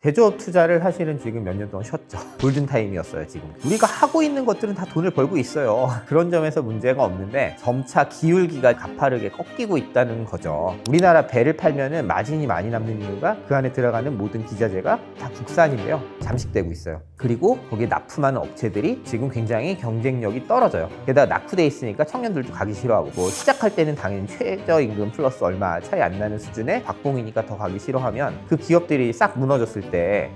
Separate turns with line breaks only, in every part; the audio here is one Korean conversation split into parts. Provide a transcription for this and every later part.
제조업 투자를 사실은 지금 몇 년 동안 쉬었죠. 골든타임이었어요, 지금. 우리가 하고 있는 것들은 다 돈을 벌고 있어요. 그런 점에서 문제가 없는데 점차 기울기가 가파르게 꺾이고 있다는 거죠. 우리나라 배를 팔면은 마진이 많이 남는 이유가 그 안에 들어가는 모든 기자재가 다 국산인데요. 잠식되고 있어요. 그리고 거기에 납품하는 업체들이 지금 굉장히 경쟁력이 떨어져요. 게다가 낙후돼 있으니까 청년들도 가기 싫어하고, 뭐 시작할 때는 당연히 최저임금 플러스 얼마 차이 안 나는 수준의 박봉이니까 더 가기 싫어하면 그 기업들이 싹 무너졌을 때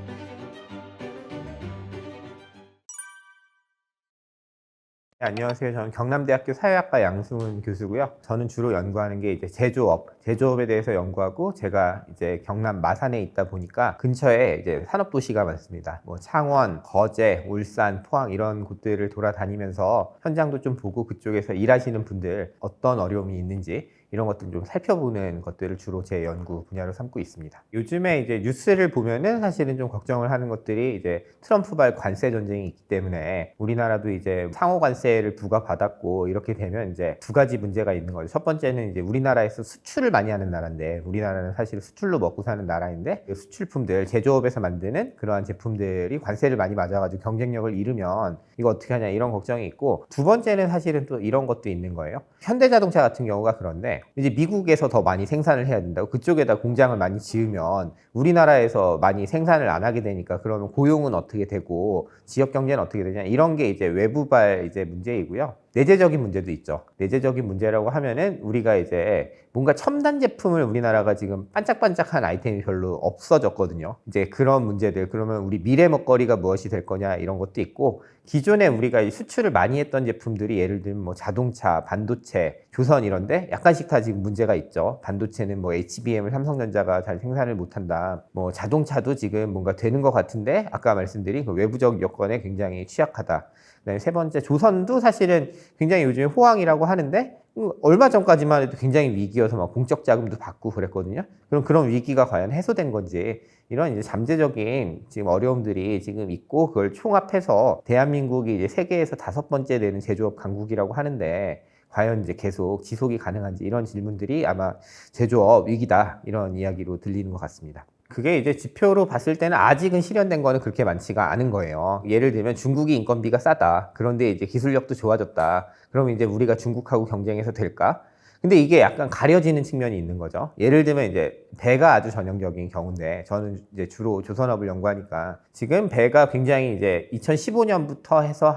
안녕하세요. 저는 경남대학교 사회학과 양승훈 교수고요. 저는 주로 연구하는 게 이제 제조업에 대해서 연구하고, 제가 이제 경남 마산에 있다 보니까 근처에 이제 산업도시가 많습니다. 뭐 창원, 거제, 울산, 포항 이런 곳들을 돌아다니면서 현장도 좀 보고 그쪽에서 일하시는 분들 어떤 어려움이 있는지 이런 것들 좀 살펴보는 것들을 주로 제 연구 분야로 삼고 있습니다. 요즘에 이제 뉴스를 보면은 사실은 좀 걱정을 하는 것들이 이제 트럼프발 관세 전쟁이 있기 때문에 우리나라도 이제 상호 관세를 부과받았고, 이렇게 되면 이제 두 가지 문제가 있는 거죠. 첫 번째는 이제 우리나라에서 수출을 많이 하는 나라인데, 우리나라는 사실 수출로 먹고 사는 나라인데, 그 수출품들, 제조업에서 만드는 그러한 제품들이 관세를 많이 맞아가지고 경쟁력을 잃으면 이거 어떻게 하냐, 이런 걱정이 있고, 두 번째는 사실은 또 이런 것도 있는 거예요. 현대자동차 같은 경우가 그런데 이제 미국에서 더 많이 생산을 해야 된다고, 그쪽에다 공장을 많이 지으면 우리나라에서 많이 생산을 안 하게 되니까 그러면 고용은 어떻게 되고 지역 경제는 어떻게 되냐, 이런 게 이제 외부발 이제 문제이고요. 내재적인 문제도 있죠. 내재적인 문제라고 하면은 우리가 이제 뭔가 첨단 제품을 우리나라가 지금 반짝반짝한 아이템이 별로 없어졌거든요. 이제 그런 문제들, 그러면 우리 미래 먹거리가 무엇이 될 거냐, 이런 것도 있고, 기존에 우리가 수출을 많이 했던 제품들이 예를 들면 뭐 자동차, 반도체, 조선 이런데 약간씩 다 지금 문제가 있죠. 반도체는 뭐 HBM을 삼성전자가 잘 생산을 못한다. 뭐 자동차도 지금 뭔가 되는 것 같은데 아까 말씀드린 그 외부적 여건에 굉장히 취약하다. 그다음에 세 번째, 조선도 사실은 굉장히 요즘에 호황이라고 하는데 얼마 전까지만 해도 굉장히 위기여서 막 공적 자금도 받고 그랬거든요. 그럼 그런 위기가 과연 해소된 건지, 이런 이제 잠재적인 지금 어려움들이 지금 있고, 그걸 총합해서 대한민국이 이제 세계에서 5번째 되는 제조업 강국이라고 하는데 과연 이제 계속 지속이 가능한지, 이런 질문들이 아마 제조업 위기다, 이런 이야기로 들리는 것 같습니다. 그게 이제 지표로 봤을 때는 아직은 실현된 거는 그렇게 많지가 않은 거예요. 예를 들면 중국이 인건비가 싸다. 그런데 이제 기술력도 좋아졌다. 그러면 이제 우리가 중국하고 경쟁해서 될까? 근데 이게 약간 가려지는 측면이 있는 거죠. 예를 들면 이제 배가 아주 전형적인 경우인데, 저는 이제 주로 조선업을 연구하니까 지금 배가 굉장히 이제 2015년부터 해서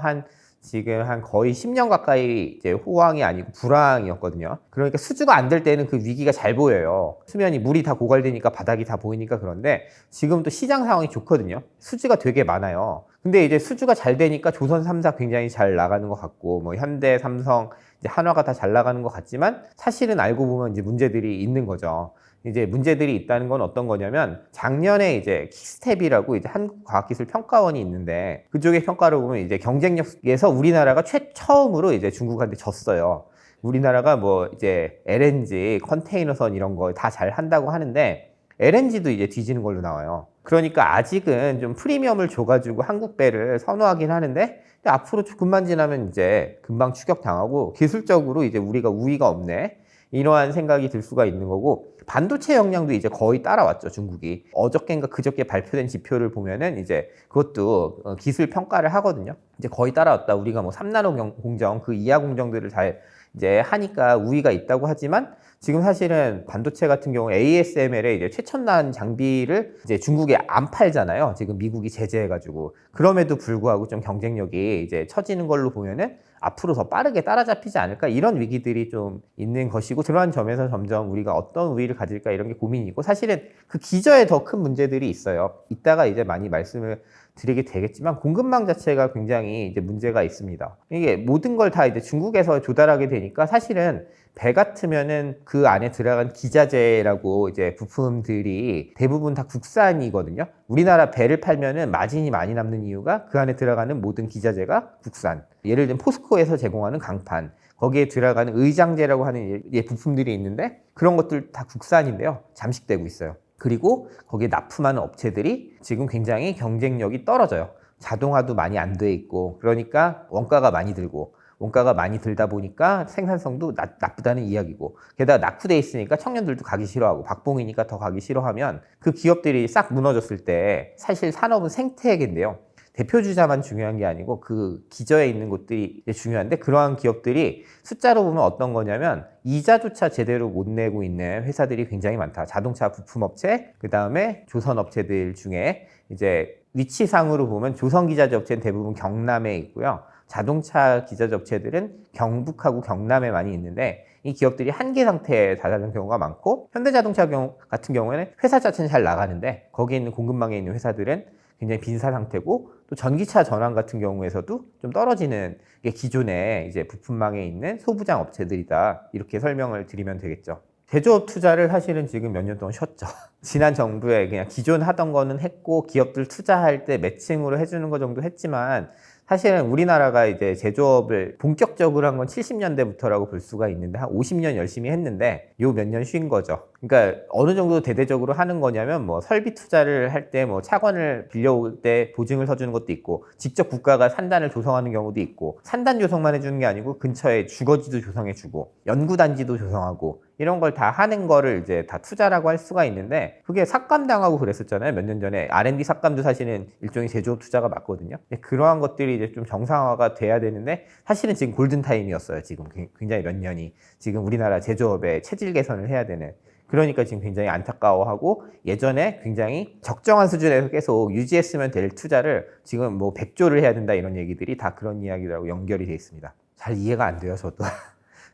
지금 한 거의 10년 가까이 이제 호황이 아니고 불황이었거든요. 그러니까 수주가 안 될 때는 그 위기가 잘 보여요. 수면이 물이 다 고갈되니까 바닥이 다 보이니까. 그런데 지금 또 시장 상황이 좋거든요. 수주가 되게 많아요. 근데 이제 수주가 잘 되니까 조선 3사 굉장히 잘 나가는 것 같고, 뭐 현대, 삼성, 이제 한화가 다 잘 나가는 것 같지만, 사실은 알고 보면 이제 문제들이 있는 거죠. 이제 문제들이 있다는 건 어떤 거냐면, 작년에 이제 키스텝이라고 이제 한국과학기술평가원이 있는데, 그쪽의 평가를 보면 이제 경쟁력에서 우리나라가 처음으로 이제 중국한테 졌어요. 우리나라가 뭐 이제 LNG, 컨테이너선 이런 거 다 잘 한다고 하는데 LNG도 이제 뒤지는 걸로 나와요. 그러니까 아직은 좀 프리미엄을 줘가지고 한국 배를 선호하긴 하는데, 앞으로 조금만 지나면 이제 금방 추격당하고 기술적으로 이제 우리가 우위가 없네, 이러한 생각이 들 수가 있는 거고, 반도체 역량도 이제 거의 따라왔죠, 중국이. 어저께인가 그저께 발표된 지표를 보면은 이제 그것도 기술 평가를 하거든요. 이제 거의 따라왔다. 우리가 뭐 3나노 공정, 그 이하 공정들을 잘 이제 하니까 우위가 있다고 하지만, 지금 사실은 반도체 같은 경우 ASML의 이제 최첨단 장비를 이제 중국에 안 팔잖아요. 지금 미국이 제재해가지고. 그럼에도 불구하고 좀 경쟁력이 이제 처지는 걸로 보면은 앞으로 더 빠르게 따라잡히지 않을까, 이런 위기들이 좀 있는 것이고, 그러한 점에서 점점 우리가 어떤 우위를 가질까, 이런 게 고민이고, 사실은 그 기저에 더 큰 문제들이 있어요. 이따가 이제 많이 말씀을 드리게 되겠지만, 공급망 자체가 굉장히 이제 문제가 있습니다. 이게 모든 걸 다 이제 중국에서 조달하게 되니까, 사실은 배 같으면은 그 안에 들어간 기자재라고 이제 부품들이 대부분 다 국산이거든요. 우리나라 배를 팔면은 마진이 많이 남는 이유가 그 안에 들어가는 모든 기자재가 국산. 예를 들면 포스코에서 제공하는 강판, 거기에 들어가는 의장재라고 하는 부품들이 있는데, 그런 것들 다 국산인데요. 잠식되고 있어요. 그리고 거기에 납품하는 업체들이 지금 굉장히 경쟁력이 떨어져요. 자동화도 많이 안 돼 있고, 그러니까 원가가 많이 들고, 원가가 많이 들다 보니까 생산성도 나쁘다는 이야기고, 게다가 낙후돼 있으니까 청년들도 가기 싫어하고 박봉이니까 더 가기 싫어하면 그 기업들이 싹 무너졌을 때 사실 산업은 생태계인데요. 대표주자만 중요한 게 아니고 그 기저에 있는 곳들이 중요한데, 그러한 기업들이 숫자로 보면 어떤 거냐면 이자조차 제대로 못 내고 있는 회사들이 굉장히 많다. 자동차 부품업체, 그 다음에 조선업체들 중에 이제 위치상으로 보면 조선기자재업체는 대부분 경남에 있고요. 자동차 기자재업체들은 경북하고 경남에 많이 있는데, 이 기업들이 한계 상태에 다다른 경우가 많고, 현대자동차 같은 경우에는 회사 자체는 잘 나가는데 거기에 있는 공급망에 있는 회사들은 굉장히 빈사 상태고, 또 전기차 전환 같은 경우에서도 좀 떨어지는 게 기존에 이제 부품망에 있는 소부장 업체들이다, 이렇게 설명을 드리면 되겠죠. 제조업 투자를 사실은 지금 몇 년 동안 쉬었죠. 지난 정부에 그냥 기존 하던 거는 했고, 기업들 투자할 때 매칭으로 해주는 거 정도 했지만, 사실은 우리나라가 이제 제조업을 본격적으로 한 건 70년대부터라고 볼 수가 있는데, 한 50년 열심히 했는데 요 몇 년 쉰 거죠. 그러니까 어느 정도 대대적으로 하는 거냐면, 뭐 설비 투자를 할 때 뭐 차관을 빌려올 때 보증을 서주는 것도 있고, 직접 국가가 산단을 조성하는 경우도 있고, 산단 조성만 해주는 게 아니고 근처에 주거지도 조성해주고 연구단지도 조성하고, 이런 걸 다 하는 거를 이제 다 투자라고 할 수가 있는데, 그게 삭감당하고 그랬었잖아요. 몇 년 전에 R&D 삭감도 사실은 일종의 제조업 투자가 맞거든요. 그러한 것들이 이제 좀 정상화가 돼야 되는데, 사실은 지금 골든타임이었어요. 지금 굉장히 몇 년이 지금 우리나라 제조업의 체질 개선을 해야 되는. 그러니까 지금 굉장히 안타까워하고, 예전에 굉장히 적정한 수준에서 계속 유지했으면 될 투자를 지금 뭐 100조를 해야 된다, 이런 얘기들이 다 그런 이야기들하고 연결이 돼 있습니다. 잘 이해가 안 돼요, 저도.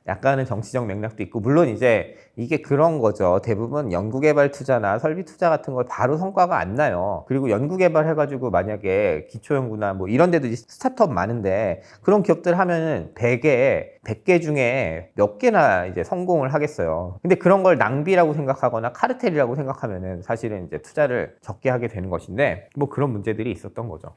약간은 정치적 맥락도 있고, 물론 이제 이게 그런 거죠. 대부분 연구개발 투자나 설비 투자 같은 거 바로 성과가 안 나요. 그리고 연구개발 해가지고 만약에 기초연구나 뭐 이런 데도 스타트업 많은데, 그런 기업들 하면은 100개 중에 몇 개나 이제 성공을 하겠어요. 근데 그런 걸 낭비라고 생각하거나 카르텔이라고 생각하면은 사실은 이제 투자를 적게 하게 되는 것인데, 뭐 그런 문제들이 있었던 거죠.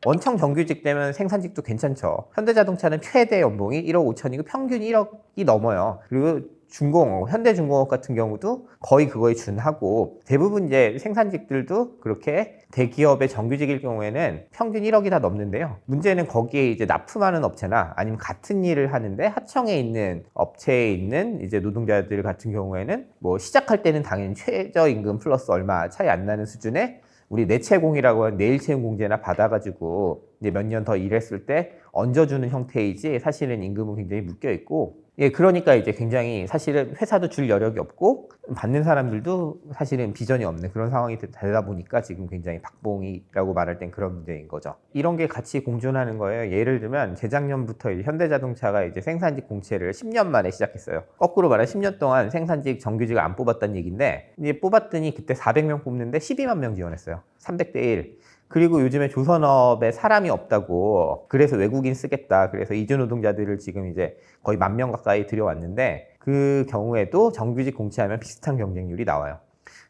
원청 정규직 되면 생산직도 괜찮죠. 현대자동차는 최대 연봉이 1억 5천이고 평균 1억이 넘어요. 그리고 중공업, 현대중공업 같은 경우도 거의 그거에 준하고, 대부분 이제 생산직들도 그렇게 대기업의 정규직일 경우에는 평균 1억이 다 넘는데요. 문제는 거기에 이제 납품하는 업체나 아니면 같은 일을 하는데 하청에 있는 업체에 있는 이제 노동자들 같은 경우에는 뭐 시작할 때는 당연히 최저임금 플러스 얼마 차이 안 나는 수준의 우리 내채공이라고 하는 내일채용공제나 받아가지고 이제 몇 년 더 일했을 때 얹어주는 형태이지, 사실은 임금은 굉장히 묶여 있고, 그러니까 이제 굉장히 사실은 회사도 줄 여력이 없고 받는 사람들도 사실은 비전이 없는 그런 상황이 되다 보니까 지금 굉장히 박봉이라고 말할 땐 그런 문제인 거죠. 이런 게 같이 공존하는 거예요. 예를 들면 재작년부터 이제 현대자동차가 이제 생산직 공채를 10년 만에 시작했어요. 거꾸로 말하면 10년 동안 생산직 정규직을 안 뽑았다는 얘기인데, 이제 뽑았더니 그때 400명 뽑는데 12만 명 지원했어요. 300대 1. 그리고 요즘에 조선업에 사람이 없다고, 그래서 외국인 쓰겠다, 그래서 이주 노동자들을 지금 이제 거의 10,000명 가까이 들여왔는데, 그 경우에도 정규직 공채하면 비슷한 경쟁률이 나와요.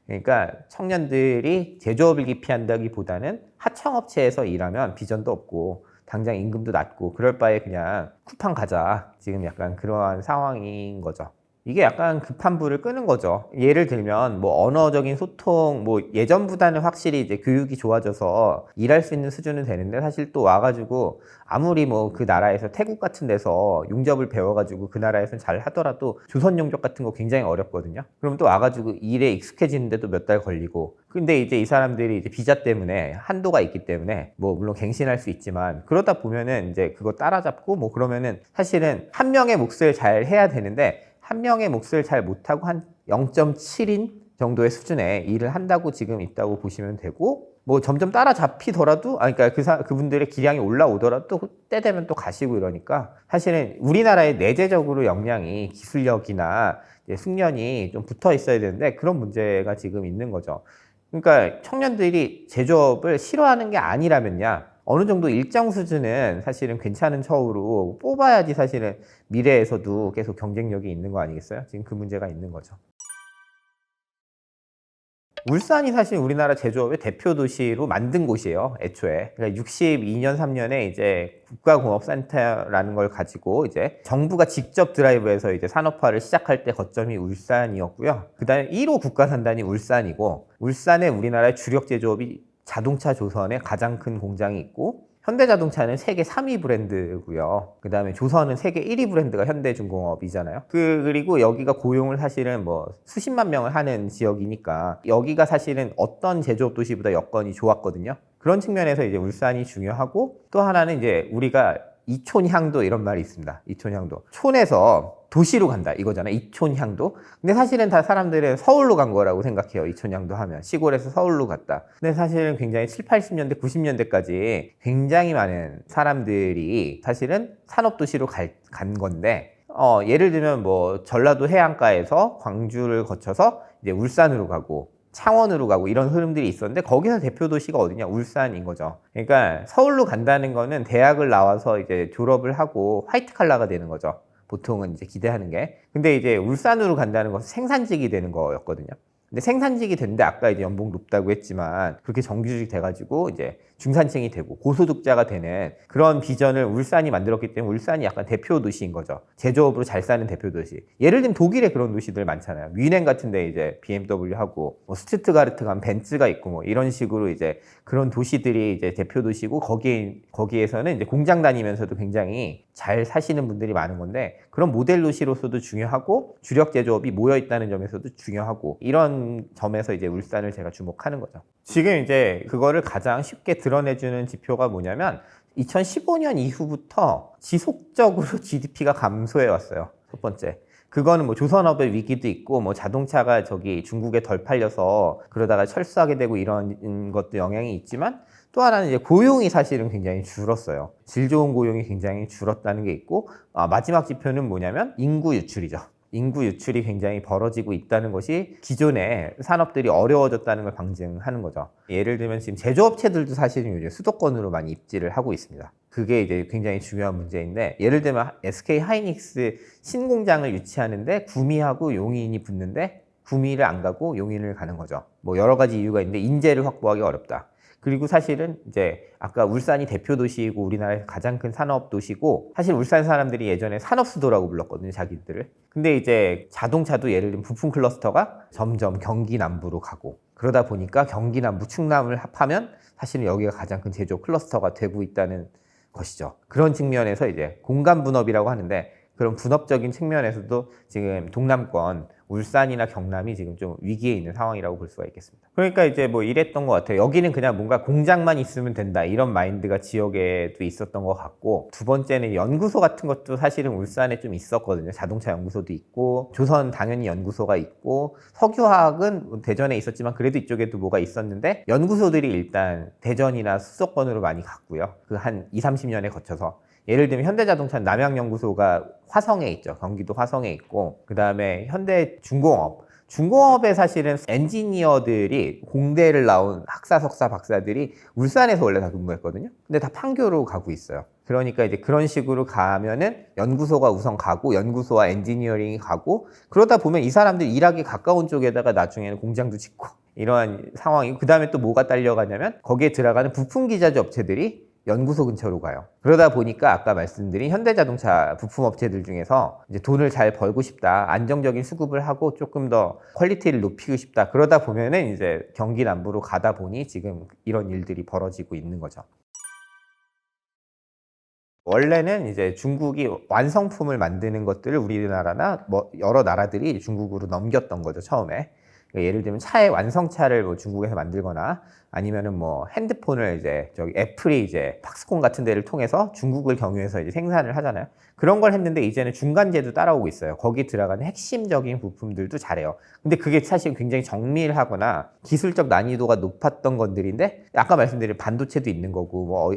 그러니까 청년들이 제조업을 기피한다기보다는 하청업체에서 일하면 비전도 없고 당장 임금도 낮고 그럴 바에 그냥 쿠팡 가자, 지금 약간 그러한 상황인 거죠. 이게 약간 급한 불을 끄는 거죠. 예를 들면 뭐 언어적인 소통, 뭐 예전보다는 확실히 이제 교육이 좋아져서 일할 수 있는 수준은 되는데, 사실 또 와가지고 아무리 뭐 그 나라에서 태국 같은 데서 용접을 배워가지고 그 나라에서는 잘 하더라도 조선 용접 같은 거 굉장히 어렵거든요. 그럼 또 와가지고 일에 익숙해지는데도 몇 달 걸리고, 근데 이제 이 사람들이 이제 비자 때문에 한도가 있기 때문에 뭐 물론 갱신할 수 있지만, 그러다 보면은 이제 그거 따라잡고 뭐 그러면은 사실은 한 명의 몫을 잘 해야 되는데, 한 명의 몫을 잘 못하고 한 0.7인 정도의 수준의 일을 한다고 지금 있다고 보시면 되고, 뭐 점점 따라잡히더라도, 그러니까 그분들의 기량이 올라오더라도 때 되면 또 가시고 이러니까, 사실은 우리나라의 내재적으로 역량이 기술력이나 숙련이 좀 붙어 있어야 되는데, 그런 문제가 지금 있는 거죠. 그러니까 청년들이 제조업을 싫어하는 게 아니라면야, 어느 정도 일정 수준은 사실은 괜찮은 처우로 뽑아야지 사실은 미래에서도 계속 경쟁력이 있는 거 아니겠어요? 지금 그 문제가 있는 거죠. 울산이 사실 우리나라 제조업의 대표 도시로 만든 곳이에요, 애초에. 그러니까 62년, 3년에 이제 국가공업센터라는 걸 가지고 이제 정부가 직접 드라이브해서 이제 산업화를 시작할 때 거점이 울산이었고요. 그 다음에 1호 국가산단이 울산이고, 울산에 우리나라의 주력 제조업이 자동차 조선에 가장 큰 공장이 있고, 현대자동차는 세계 3위 브랜드고요. 그 다음에 조선은 세계 1위 브랜드가 현대중공업이잖아요. 그리고 여기가 고용을 사실은 뭐 수십만 명을 하는 지역이니까 여기가 사실은 어떤 제조업 도시보다 여건이 좋았거든요. 그런 측면에서 이제 울산이 중요하고, 또 하나는 이제 우리가 이촌향도 이런 말이 있습니다. 이촌향도. 촌에서 도시로 간다 이거잖아요. 이촌향도. 근데 사실은 다 사람들은 서울로 간 거라고 생각해요. 이촌향도 하면 시골에서 서울로 갔다. 근데 사실은 굉장히 7, 80년대, 90년대까지 굉장히 많은 사람들이 사실은 산업도시로 간 건데, 예를 들면 뭐 전라도 해안가에서 광주를 거쳐서 이제 울산으로 가고 창원으로 가고 이런 흐름들이 있었는데, 거기서 대표 도시가 어디냐? 울산인 거죠. 그러니까 서울로 간다는 거는 대학을 나와서 이제 졸업을 하고 화이트 칼라가 되는 거죠. 보통은 이제 기대하는 게. 근데 이제 울산으로 간다는 것은 생산직이 되는 거였거든요. 근데 생산직이 됐는데 아까 이제 연봉 높다고 했지만 그렇게 정규직 돼가지고 이제 중산층이 되고 고소득자가 되는 그런 비전을 울산이 만들었기 때문에 울산이 약간 대표 도시인 거죠. 제조업으로 잘 사는 대표 도시. 예를 들면 독일에 그런 도시들 많잖아요. 뮌헨 같은 데 이제 BMW 하고 뭐 스투트가르트 가면 벤츠가 있고 뭐 이런 식으로 이제 그런 도시들이 이제 대표 도시고, 거기에서는 이제 공장 다니면서도 굉장히 잘 사시는 분들이 많은 건데, 그런 모델 도시로서도 중요하고 주력 제조업이 모여 있다는 점에서도 중요하고, 이런 점에서 이제 울산을 제가 주목하는 거죠. 지금 이제 그거를 가장 쉽게 드러내주는 지표가 뭐냐면 2015년 이후부터 지속적으로 GDP가 감소해 왔어요. 첫 번째. 그거는 뭐 조선업의 위기도 있고 뭐 자동차가 저기 중국에 덜 팔려서 그러다가 철수하게 되고 이런 것도 영향이 있지만, 또 하나는 이제 고용이 사실은 굉장히 줄었어요. 질 좋은 고용이 굉장히 줄었다는 게 있고, 마지막 지표는 뭐냐면 인구 유출이죠. 인구 유출이 굉장히 벌어지고 있다는 것이 기존의 산업들이 어려워졌다는 걸 방증하는 거죠. 예를 들면 지금 제조업체들도 사실은 요즘 수도권으로 많이 입지를 하고 있습니다. 그게 이제 굉장히 중요한 문제인데, 예를 들면 SK 하이닉스 신공장을 유치하는데 구미하고 용인이 붙는데 구미를 안 가고 용인을 가는 거죠. 뭐 여러 가지 이유가 있는데 인재를 확보하기 어렵다. 그리고 사실은 이제 아까 울산이 대표 도시이고 우리나라에서 가장 큰 산업 도시고, 사실 울산 사람들이 예전에 산업 수도라고 불렀거든요, 자기들을. 근데 이제 자동차도 예를 들면 부품 클러스터가 점점 경기 남부로 가고, 그러다 보니까 경기 남부, 충남을 합하면 사실은 여기가 가장 큰 제조업 클러스터가 되고 있다는 것이죠. 그런 측면에서 이제 공간 분업이라고 하는데, 그런 분업적인 측면에서도 지금 동남권 울산이나 경남이 지금 좀 위기에 있는 상황이라고 볼 수가 있겠습니다. 그러니까 이제 뭐 이랬던 것 같아요. 여기는 그냥 뭔가 공장만 있으면 된다 이런 마인드가 지역에도 있었던 것 같고, 두 번째는 연구소 같은 것도 사실은 울산에 좀 있었거든요. 자동차 연구소도 있고, 조선 당연히 연구소가 있고, 석유화학은 대전에 있었지만 그래도 이쪽에도 뭐가 있었는데, 연구소들이 일단 대전이나 수도권으로 많이 갔고요. 그 한 2, 30년에 거쳐서. 예를 들면 현대자동차는 남양연구소가 화성에 있죠. 경기도 화성에 있고, 그 다음에 중공업에 사실은 엔지니어들이 공대를 나온 학사, 석사, 박사들이 울산에서 원래 다 근무했거든요. 근데 다 판교로 가고 있어요. 그러니까 이제 그런 식으로 가면은 연구소가 우선 가고, 연구소와 엔지니어링이 가고, 그러다 보면 이 사람들 일하기 가까운 쪽에다가 나중에는 공장도 짓고 이러한 상황이고, 그 다음에 또 뭐가 딸려가냐면 거기에 들어가는 부품 기자재 업체들이 연구소 근처로 가요. 그러다 보니까 아까 말씀드린 현대자동차 부품업체들 중에서 이제 돈을 잘 벌고 싶다, 안정적인 수급을 하고 조금 더 퀄리티를 높이고 싶다, 그러다 보면은 이제 경기 남부로 가다 보니 지금 이런 일들이 벌어지고 있는 거죠. 원래는 이제 중국이 완성품을 만드는 것들을 우리나라나 뭐 여러 나라들이 중국으로 넘겼던 거죠, 처음에. 예를 들면 차의 완성차를 뭐 중국에서 만들거나, 아니면은 뭐 핸드폰을 이제 저기 애플이 이제 팍스콘 같은 데를 통해서 중국을 경유해서 이제 생산을 하잖아요. 그런 걸 했는데 이제는 중간재도 따라오고 있어요. 거기 들어가는 핵심적인 부품들도 잘해요. 근데 그게 사실 굉장히 정밀하거나 기술적 난이도가 높았던 것들인데, 아까 말씀드린 반도체도 있는 거고, 뭐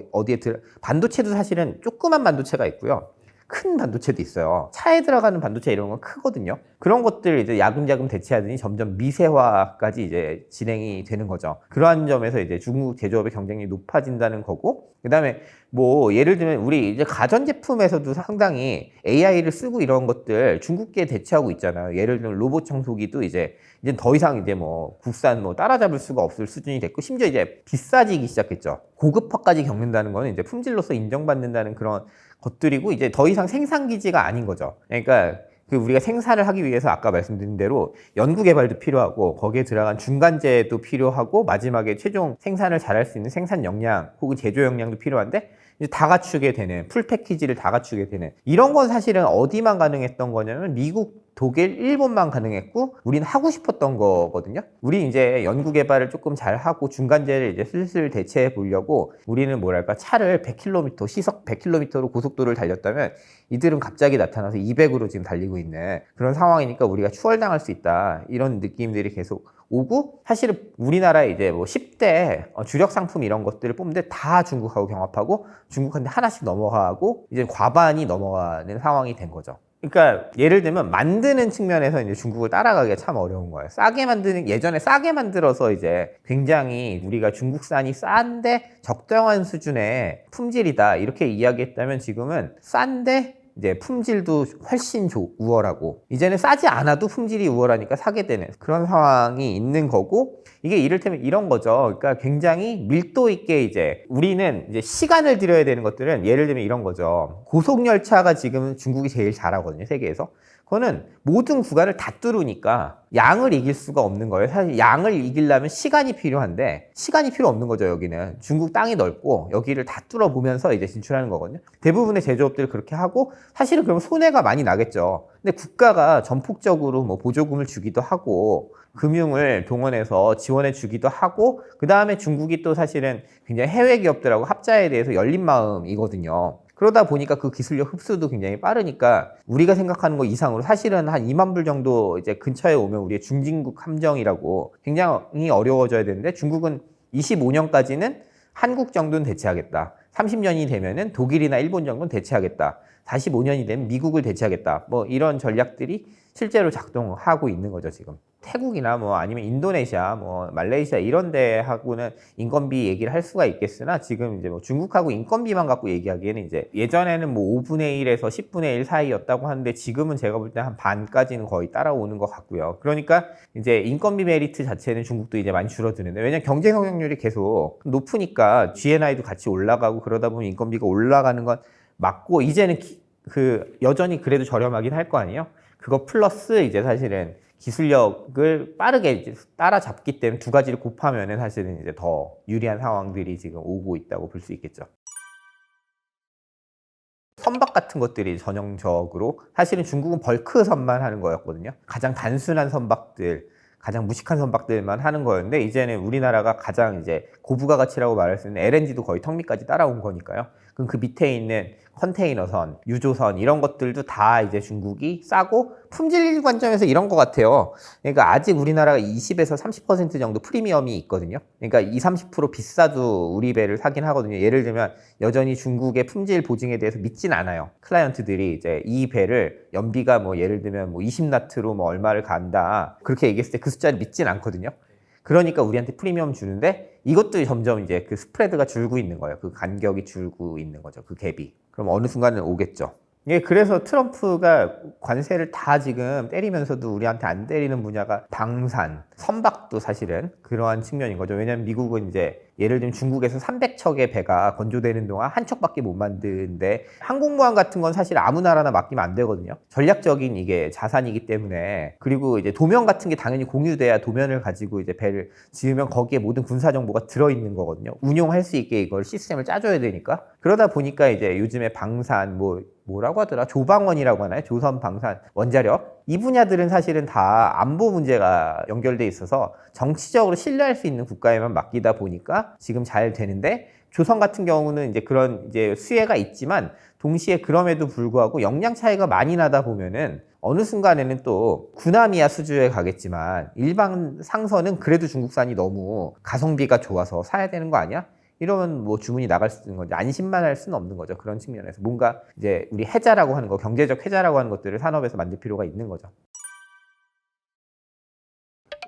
반도체도 사실은 조그만 반도체가 있고요. 큰 반도체도 있어요. 차에 들어가는 반도체 이런 건 크거든요. 그런 것들을 이제 야금야금 대체하더니 점점 미세화까지 이제 진행이 되는 거죠. 그러한 점에서 이제 중국 제조업의 경쟁력이 높아진다는 거고, 그 다음에 뭐 예를 들면 우리 이제 가전제품에서도 상당히 AI를 쓰고 이런 것들 중국계 대체하고 있잖아요. 예를 들면 로봇 청소기도 이제 더 이상 이제 뭐 국산 뭐 따라잡을 수가 없을 수준이 됐고, 심지어 이제 비싸지기 시작했죠. 고급화까지 겪는다는 거는 이제 품질로서 인정받는다는 그런 것들이고, 이제 더 이상 생산 기지가 아닌 거죠. 그러니까 그 우리가 생산을 하기 위해서 아까 말씀드린 대로 연구 개발도 필요하고 거기에 들어간 중간재도 필요하고 마지막에 최종 생산을 잘할 수 있는 생산 역량 혹은 제조 역량도 필요한데 이제 다 갖추게 되는 풀 패키지를 다 갖추게 되는 이런 건 사실은 어디만 가능했던 거냐면 미국, 독일, 일본만 가능했고 우리는 하고 싶었던 거거든요. 우리 이제 연구 개발을 조금 잘 하고 중간재를 이제 슬슬 대체해 보려고 우리는 뭐랄까 차를 100km 시속 100km로 고속도로를 달렸다면 이들은 갑자기 나타나서 200으로 지금 달리고 있는 그런 상황이니까 우리가 추월당할 수 있다 이런 느낌들이 계속 오고 사실은 우리나라에 이제 뭐 10대 주력 상품 이런 것들을 뽑는데 다 중국하고 경합하고 중국한테 하나씩 넘어가고 이제 과반이 넘어가는 상황이 된 거죠. 그러니까 예를 들면 만드는 측면에서 이제 중국을 따라가기가 참 어려운 거예요. 싸게 만드는 예전에 싸게 만들어서 이제 굉장히 우리가 중국산이 싼데 적정한 수준의 품질이다 이렇게 이야기했다면 지금은 싼데 이제 품질도 훨씬 우월하고 이제는 싸지 않아도 품질이 우월하니까 사게 되는 그런 상황이 있는 거고 이게 이를테면 이런 거죠. 그러니까 굉장히 밀도 있게 이제 우리는 이제 시간을 들여야 되는 것들은 예를 들면 이런 거죠. 고속열차가 지금 중국이 제일 잘하거든요. 세계에서. 그거는 모든 구간을 다 뚫으니까 양을 이길 수가 없는 거예요. 사실 양을 이기려면 시간이 필요한데 시간이 필요 없는 거죠. 여기는 중국 땅이 넓고 여기를 다 뚫어보면서 이제 진출하는 거거든요. 대부분의 제조업들을 그렇게 하고 사실은 그럼 손해가 많이 나겠죠. 근데 국가가 전폭적으로 뭐 보조금을 주기도 하고 금융을 동원해서 지원해 주기도 하고 그 다음에 중국이 또 사실은 굉장히 해외 기업들하고 합자에 대해서 열린 마음이거든요. 그러다 보니까 그 기술력 흡수도 굉장히 빠르니까 우리가 생각하는 거 이상으로 사실은 한 2만 불 정도 이제 근처에 오면 우리의 중진국 함정이라고 굉장히 어려워져야 되는데 중국은 25년까지는 한국 정도는 대체하겠다. 30년이 되면은 독일이나 일본 정도는 대체하겠다. 45년이 되면 미국을 대체하겠다. 뭐 이런 전략들이 실제로 작동하고 있는 거죠, 지금. 태국이나 뭐 아니면 인도네시아, 뭐 말레이시아 이런 데하고는 인건비 얘기를 할 수가 있겠으나 지금 이제 뭐 중국하고 인건비만 갖고 얘기하기에는 이제 예전에는 뭐 5분의 1에서 10분의 1 사이였다고 하는데 지금은 제가 볼 때 한 반까지는 거의 따라오는 것 같고요. 그러니까 이제 인건비 메리트 자체는 중국도 이제 많이 줄어드는데 왜냐면 경제 성장률이 계속 높으니까 GNI도 같이 올라가고 그러다 보면 인건비가 올라가는 건 맞고 이제는 여전히 그래도 저렴하긴 할 거 아니에요? 그거 플러스 이제 사실은 기술력을 빠르게 이제 따라잡기 때문에 두 가지를 곱하면은 사실은 이제 더 유리한 상황들이 지금 오고 있다고 볼 수 있겠죠. 선박 같은 것들이 전형적으로 사실은 중국은 벌크선만 하는 거였거든요. 가장 단순한 선박들, 가장 무식한 선박들만 하는 거였는데 이제는 우리나라가 가장 이제 고부가 가치라고 말할 수 있는 LNG도 거의 턱 밑까지 따라온 거니까요. 그럼 그 밑에 있는 컨테이너선, 유조선 이런 것들도 다 이제 중국이 싸고 품질 관점에서 이런 것 같아요. 그러니까 아직 우리나라가 20에서 30% 정도 프리미엄이 있거든요. 그러니까 20, 30% 비싸도 우리 배를 사긴 하거든요. 예를 들면 여전히 중국의 품질 보증에 대해서 믿진 않아요. 클라이언트들이 이제 이 배를 연비가 뭐 예를 들면 뭐 20나트로 뭐 얼마를 간다 그렇게 얘기했을 때 그 숫자를 믿진 않거든요. 그러니까 우리한테 프리미엄 주는데 이것도 점점 이제 그 스프레드가 줄고 있는 거예요. 그 간격이 줄고 있는 거죠. 그 갭이. 그럼 어느 순간은 오겠죠. 예, 그래서 트럼프가 관세를 다 지금 때리면서도 우리한테 안 때리는 분야가 방산, 선박도 사실은 그러한 측면인 거죠. 왜냐하면 미국은 이제 예를 들면 중국에서 300척의 배가 건조되는 동안 한 척밖에 못 만드는데 항공모함 같은 건 사실 아무 나라나 맡기면 안 되거든요. 전략적인 이게 자산이기 때문에 그리고 이제 도면 같은 게 당연히 공유돼야 도면을 가지고 이제 배를 지으면 거기에 모든 군사 정보가 들어있는 거거든요. 운용할 수 있게 이걸 시스템을 짜줘야 되니까 그러다 보니까 이제 요즘에 방산 뭐라고 하더라? 조방원이라고 하나요? 조선 방산 원자력 이 분야들은 사실은 다 안보 문제가 연결돼 있어서 정치적으로 신뢰할 수 있는 국가에만 맡기다 보니까 지금 잘 되는데 조선 같은 경우는 이제 그런 이제 수혜가 있지만 동시에 그럼에도 불구하고 역량 차이가 많이 나다 보면은 어느 순간에는 또 구나미야 수주에 가겠지만 일반 상선은 그래도 중국산이 너무 가성비가 좋아서 사야 되는 거 아니야? 이러면 뭐 주문이 나갈 수 있는 거지 안심만 할 수는 없는 거죠. 그런 측면에서 뭔가 이제 우리 해자라고 하는 거 경제적 해자라고 하는 것들을 산업에서 만들 필요가 있는 거죠.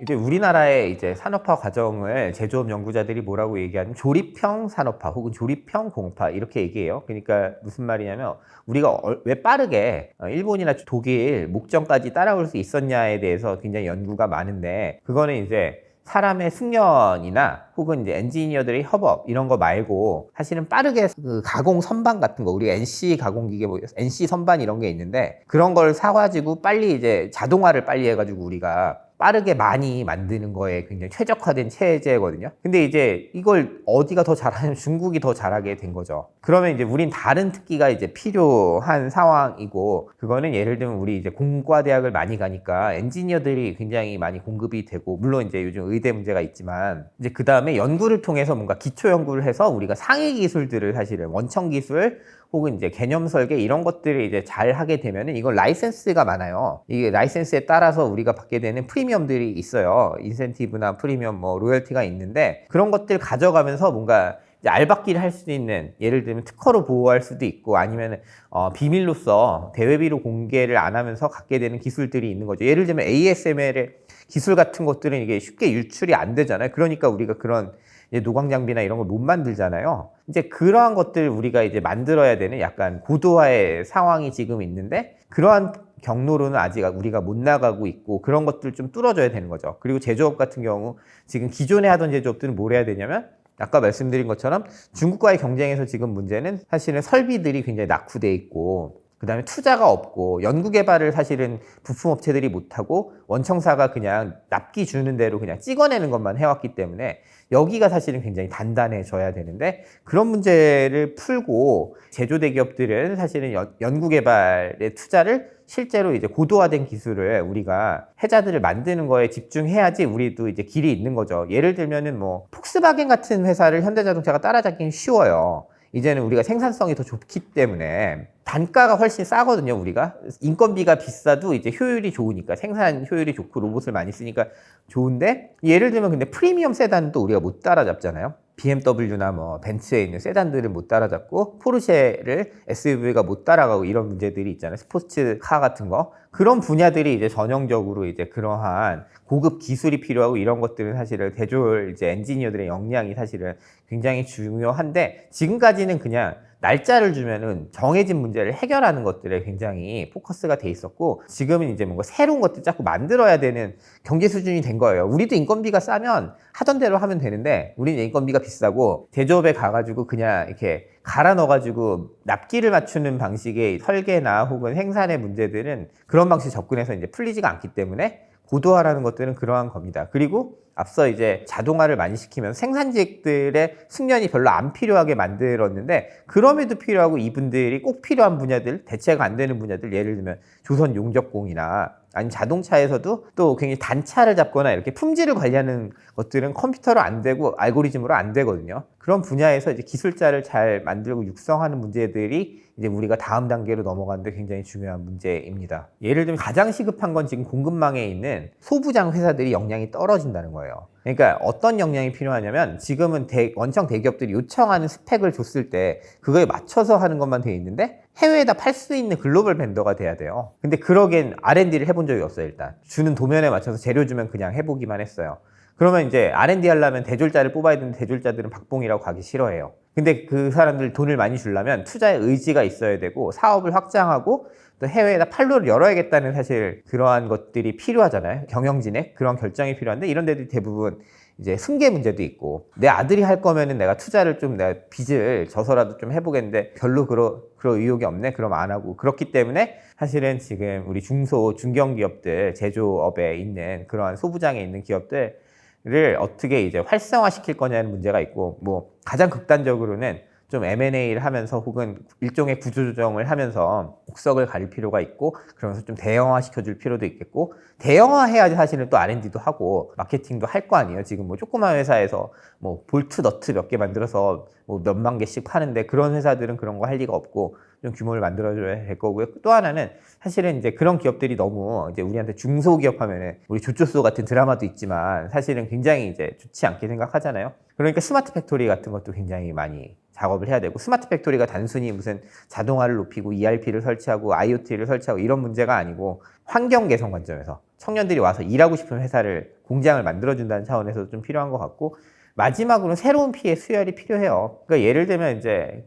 이제 우리나라의 이제 산업화 과정을 제조업 연구자들이 뭐라고 얘기하냐면 조립형 산업화 혹은 조립형 공업화 이렇게 얘기해요. 그러니까 무슨 말이냐면 우리가 왜 빠르게 일본이나 독일 목전까지 따라올 수 있었냐에 대해서 굉장히 연구가 많은데 그거는 이제 사람의 숙련이나 혹은 이제 엔지니어들의 협업 이런 거 말고 사실은 빠르게 그 가공 선반 같은 거, 우리 NC 가공기계 뭐 NC 선반 이런 게 있는데 그런 걸 사가지고 빨리 이제 자동화를 빨리 해가지고 우리가 빠르게 많이 만드는 거에 굉장히 최적화된 체제거든요. 근데 이제 이걸 어디가 더 잘하냐면 중국이 더 잘하게 된 거죠. 그러면 이제 우린 다른 특기가 이제 필요한 상황이고, 그거는 예를 들면 우리 이제 공과대학을 많이 가니까 엔지니어들이 굉장히 많이 공급이 되고, 물론 이제 요즘 의대 문제가 있지만 이제 그 다음에 연구를 통해서 뭔가 기초 연구를 해서 우리가 상위 기술들을 사실은 원천 기술 혹은 이제 개념 설계 이런 것들을 이제 잘 하게 되면은 이건 라이센스가 많아요. 이게 라이센스에 따라서 우리가 받게 되는 프리미엄들이 있어요. 인센티브나 프리미엄 뭐 로열티가 있는데, 그런 것들 가져가면서 뭔가 이제 알박기를 할 수 있는, 예를 들면 특허로 보호할 수도 있고 아니면 비밀로서 대외비로 공개를 안 하면서 갖게 되는 기술들이 있는 거죠. 예를 들면 ASML의 기술 같은 것들은 이게 쉽게 유출이 안 되잖아요. 그러니까 우리가 그런 이제 노광 장비나 이런 걸 못 만들잖아요. 이제 그러한 것들 우리가 이제 만들어야 되는 약간 고도화의 상황이 지금 있는데, 그러한 경로로는 아직 우리가 못 나가고 있고, 그런 것들 좀 뚫어줘야 되는 거죠. 그리고 제조업 같은 경우 지금 기존에 하던 제조업들은 뭘 해야 되냐면, 아까 말씀드린 것처럼 중국과의 경쟁에서 지금 문제는 사실은 설비들이 굉장히 낙후돼 있고, 그 다음에 투자가 없고, 연구개발을 사실은 부품업체들이 못하고 원청사가 그냥 납기 주는 대로 그냥 찍어내는 것만 해왔기 때문에 여기가 사실은 굉장히 단단해져야 되는데, 그런 문제를 풀고 제조 대기업들은 사실은 연구개발의 투자를 실제로 이제 고도화된 기술을 우리가 해자들을 만드는 거에 집중해야지 우리도 이제 길이 있는 거죠. 예를 들면은 뭐 폭스바겐 같은 회사를 현대자동차가 따라잡기는 쉬워요. 이제는 우리가 생산성이 더 좋기 때문에 단가가 훨씬 싸거든요. 우리가 인건비가 비싸도 이제 효율이 좋으니까, 생산 효율이 좋고 로봇을 많이 쓰니까 좋은데, 예를 들면 근데 프리미엄 세단은 또 우리가 못 따라잡잖아요. BMW나 뭐 벤츠에 있는 세단들을 못 따라잡고 포르쉐를 SUV가 못 따라가고 이런 문제들이 있잖아요. 스포츠카 같은 거. 그런 분야들이 이제 전형적으로 이제 그러한 고급 기술이 필요하고 이런 것들은 사실은 대졸 이제 엔지니어들의 역량이 사실은 굉장히 중요한데, 지금까지는 그냥 날짜를 주면은 정해진 문제를 해결하는 것들에 굉장히 포커스가 돼 있었고, 지금은 이제 뭔가 새로운 것들 자꾸 만들어야 되는 경제 수준이 된 거예요. 우리도 인건비가 싸면 하던 대로 하면 되는데, 우리는 인건비가 비싸고 제조업에 가가지고 그냥 이렇게 갈아 넣어가지고 납기를 맞추는 방식의 설계나 혹은 생산의 문제들은 그런 방식 접근해서 이제 풀리지가 않기 때문에, 고도화라는 것들은 그러한 겁니다. 그리고 앞서 이제 자동화를 많이 시키면 생산직들의 숙련이 별로 안 필요하게 만들었는데, 그럼에도 필요하고 이분들이 꼭 필요한 분야들, 대체가 안 되는 분야들, 예를 들면 조선 용접공이나 아니 자동차에서도 또 굉장히 단차를 잡거나 이렇게 품질을 관리하는 것들은 컴퓨터로 안 되고 알고리즘으로 안 되거든요. 그런 분야에서 이제 기술자를 잘 만들고 육성하는 문제들이 이제 우리가 다음 단계로 넘어가는데 굉장히 중요한 문제입니다. 예를 들면 가장 시급한 건 지금 공급망에 있는 소부장 회사들이 역량이 떨어진다는 거예요. 그러니까 어떤 역량이 필요하냐면, 지금은 원청 대기업들이 요청하는 스펙을 줬을 때 그거에 맞춰서 하는 것만 돼 있는데 해외에다 팔 수 있는 글로벌 벤더가 돼야 돼요. 근데 그러기엔 R&D를 해본 적이 없어요. 일단 주는 도면에 맞춰서 재료 주면 그냥 해보기만 했어요. 그러면 이제 R&D 하려면 대졸자를 뽑아야 되는데 대졸자들은 박봉이라고 가기 싫어해요. 근데 그 사람들 돈을 많이 주려면 투자의 의지가 있어야 되고 사업을 확장하고 또 해외에다 판로를 열어야겠다는 사실 그러한 것들이 필요하잖아요. 경영진의 그런 결정이 필요한데, 이런 데들이 대부분 이제 승계 문제도 있고, 내 아들이 할 거면은 내가 투자를 좀 내가 빚을 져서라도 좀 해보겠는데 별로 그럴 의욕이 없네? 그럼 안 하고. 그렇기 때문에 사실은 지금 우리 중소, 중견기업들, 제조업에 있는 그러한 소부장에 있는 기업들 를 어떻게 이제 활성화시킬 거냐는 문제가 있고, 뭐 가장 극단적으로는 좀 M&A를 하면서 혹은 일종의 구조조정을 하면서 옥석을 가릴 필요가 있고, 그러면서 좀 대형화 시켜줄 필요도 있겠고, 대형화 해야지 사실은 또 R&D도 하고 마케팅도 할 거 아니에요. 지금 뭐 조그만 회사에서 뭐 볼트 너트 몇 개 만들어서 뭐 몇만 개씩 파는데, 그런 회사들은 그런 거 할 리가 없고 좀 규모를 만들어줘야 될 거고요. 또 하나는 사실은 이제 그런 기업들이 너무 이제 우리한테 중소기업 하면은 우리 조조소 같은 드라마도 있지만 사실은 굉장히 이제 좋지 않게 생각하잖아요. 그러니까 스마트 팩토리 같은 것도 굉장히 많이 작업을 해야 되고, 스마트 팩토리가 단순히 무슨 자동화를 높이고 ERP를 설치하고 IoT를 설치하고 이런 문제가 아니고, 환경 개선 관점에서 청년들이 와서 일하고 싶은 회사를, 공장을 만들어준다는 차원에서 좀 필요한 것 같고, 마지막으로는 새로운 피해 수혈이 필요해요. 그러니까 예를 들면 이제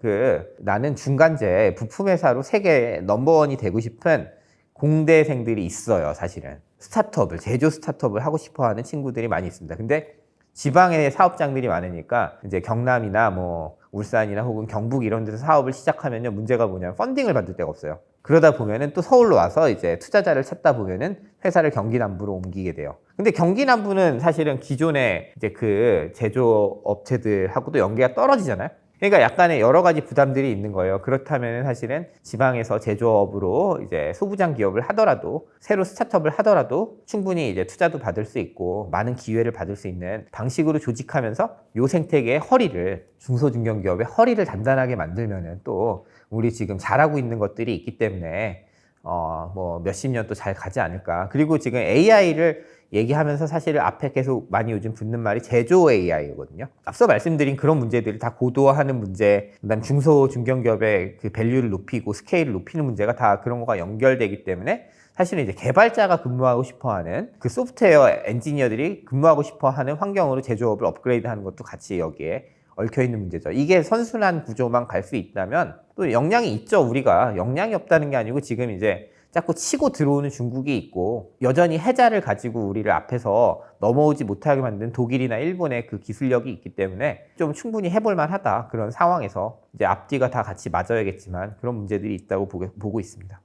나는 중간재 부품 회사로 세계 넘버원이 되고 싶은 공대생들이 있어요. 사실은 스타트업을, 제조 스타트업을 하고 싶어 하는 친구들이 많이 있습니다. 근데 지방에 사업장들이 많으니까 이제 경남이나 뭐 울산이나 혹은 경북 이런 데서 사업을 시작하면요, 문제가 뭐냐면 펀딩을 받을 데가 없어요. 그러다 보면은 또 서울로 와서 이제 투자자를 찾다 보면은 회사를 경기 남부로 옮기게 돼요. 근데 경기 남부는 사실은 기존의 이제 그 제조업체들하고도 연계가 떨어지잖아요. 그러니까 약간의 여러 가지 부담들이 있는 거예요. 그렇다면 사실은 지방에서 제조업으로 이제 소부장 기업을 하더라도, 새로 스타트업을 하더라도 충분히 이제 투자도 받을 수 있고 많은 기회를 받을 수 있는 방식으로 조직하면서 요 생태계의 허리를, 중소중견기업의 허리를 단단하게 만들면은 또 우리 지금 잘하고 있는 것들이 있기 때문에 뭐 몇십 년 또 잘 가지 않을까. 그리고 지금 AI를 얘기하면서 사실 앞에 계속 많이 요즘 붙는 말이 제조 AI거든요. 앞서 말씀드린 그런 문제들이 다 고도화하는 문제, 그다음 중소 중견기업의 그 밸류를 높이고 스케일을 높이는 문제가 다 그런 거가 연결되기 때문에 사실은 이제 개발자가 근무하고 싶어하는 그 소프트웨어 엔지니어들이 근무하고 싶어하는 환경으로 제조업을 업그레이드하는 것도 같이 여기에 얽혀 있는 문제죠. 이게 선순환 구조만 갈 수 있다면 또 역량이 있죠. 우리가 역량이 없다는 게 아니고 지금 이제 자꾸 치고 들어오는 중국이 있고 여전히 해자를 가지고 우리를 앞에서 넘어오지 못하게 만든 독일이나 일본의 그 기술력이 있기 때문에 좀 충분히 해볼 만하다. 그런 상황에서 이제 앞뒤가 다 같이 맞아야겠지만 그런 문제들이 있다고 보고 있습니다.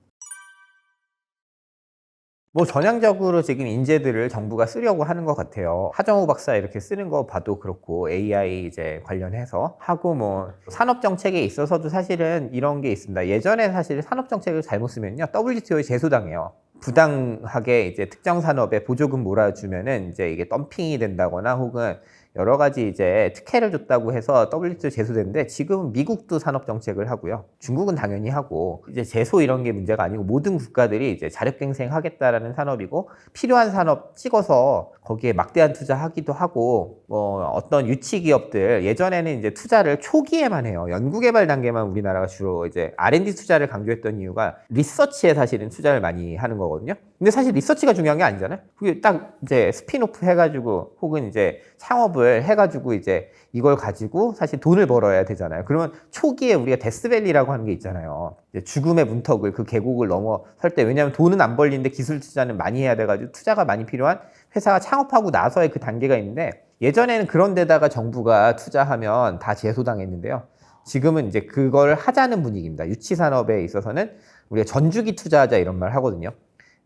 뭐 전향적으로 지금 인재들을 정부가 쓰려고 하는 것 같아요. 하정우 박사 이렇게 쓰는 거 봐도 그렇고 AI 이제 관련해서 하고, 뭐 산업 정책에 있어서도 사실은 이런 게 있습니다. 예전에 사실 산업 정책을 잘못 쓰면요, WTO에 제소당해요. 부당하게 이제 특정 산업에 보조금 몰아주면은 이제 이게 덤핑이 된다거나 혹은 여러 가지 이제 특혜를 줬다고 해서 WTO 제소되는데, 지금은 미국도 산업 정책을 하고요. 중국은 당연히 하고, 이제 제소 이런 게 문제가 아니고 모든 국가들이 이제 자력갱생하겠다라는 산업이고, 필요한 산업 찍어서 거기에 막대한 투자하기도 하고, 뭐 어떤 유치 기업들 예전에는 이제 투자를 초기에만 해요. 연구개발 단계만 우리나라가 주로 이제 R&D 투자를 강조했던 이유가 리서치에 사실은 투자를 많이 하는 거거든요. 근데 사실 리서치가 중요한 게 아니잖아요. 그게 딱 이제 스피노프 해가지고 혹은 이제 창업을 해가지고 이제 이걸 가지고 사실 돈을 벌어야 되잖아요. 그러면 초기에 우리가 데스밸리라고 하는 게 있잖아요. 이제 죽음의 문턱을, 그 계곡을 넘어설 때, 왜냐하면 돈은 안 벌리는데 기술 투자는 많이 해야 돼가지고 투자가 많이 필요한 회사가 창업하고 나서의 그 단계가 있는데, 예전에는 그런 데다가 정부가 투자하면 다 제소당했는데요. 지금은 이제 그걸 하자는 분위기입니다. 유치 산업에 있어서는 우리가 전주기 투자하자 이런 말 하거든요.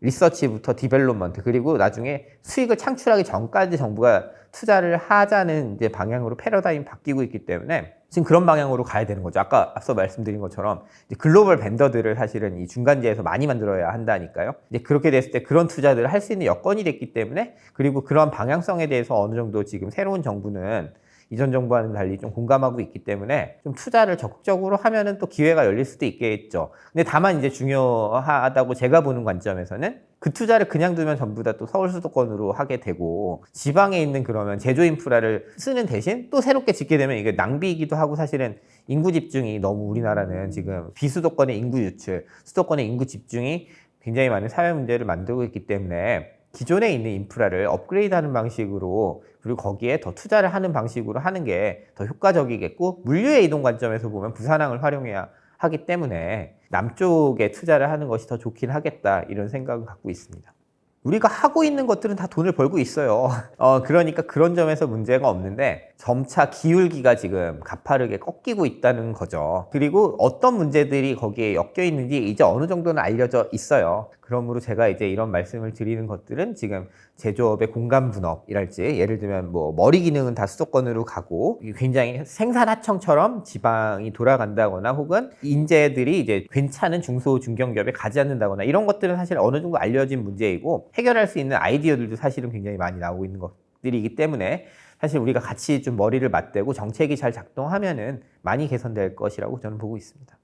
리서치부터 디벨롭먼트, 그리고 나중에 수익을 창출하기 전까지 정부가 투자를 하자는 이제 방향으로 패러다임이 바뀌고 있기 때문에 지금 그런 방향으로 가야 되는 거죠. 아까 앞서 말씀드린 것처럼 이제 글로벌 벤더들을 사실은 이 중간지에서 많이 만들어야 한다니까요. 이제 그렇게 됐을 때 그런 투자들을 할 수 있는 여건이 됐기 때문에, 그리고 그런 방향성에 대해서 어느 정도 지금 새로운 정부는 이전 정부와는 달리 좀 공감하고 있기 때문에 좀 투자를 적극적으로 하면은 또 기회가 열릴 수도 있겠죠. 근데 다만 이제 중요하다고 제가 보는 관점에서는 그 투자를 그냥 두면 전부 다 또 서울 수도권으로 하게 되고, 지방에 있는 그러면 제조 인프라를 쓰는 대신 또 새롭게 짓게 되면 이게 낭비이기도 하고, 사실은 인구 집중이 너무, 우리나라는 지금 비수도권의 인구 유출, 수도권의 인구 집중이 굉장히 많은 사회 문제를 만들고 있기 때문에 기존에 있는 인프라를 업그레이드하는 방식으로, 그리고 거기에 더 투자를 하는 방식으로 하는 게 더 효과적이겠고, 물류의 이동 관점에서 보면 부산항을 활용해야 하기 때문에 남쪽에 투자를 하는 것이 더 좋긴 하겠다, 이런 생각을 갖고 있습니다. 우리가 하고 있는 것들은 다 돈을 벌고 있어요. 그러니까 그런 점에서 문제가 없는데, 점차 기울기가 지금 가파르게 꺾이고 있다는 거죠. 그리고 어떤 문제들이 거기에 엮여 있는지 이제 어느 정도는 알려져 있어요. 그러므로 제가 이제 이런 말씀을 드리는 것들은 지금 제조업의 공간 분업이랄지, 예를 들면 뭐 머리 기능은 다 수도권으로 가고 굉장히 생산 하청처럼 지방이 돌아간다거나, 혹은 인재들이 이제 괜찮은 중소 중견기업에 가지 않는다거나, 이런 것들은 사실 어느 정도 알려진 문제이고 해결할 수 있는 아이디어들도 사실은 굉장히 많이 나오고 있는 것들이기 때문에, 사실 우리가 같이 좀 머리를 맞대고 정책이 잘 작동하면은 많이 개선될 것이라고 저는 보고 있습니다.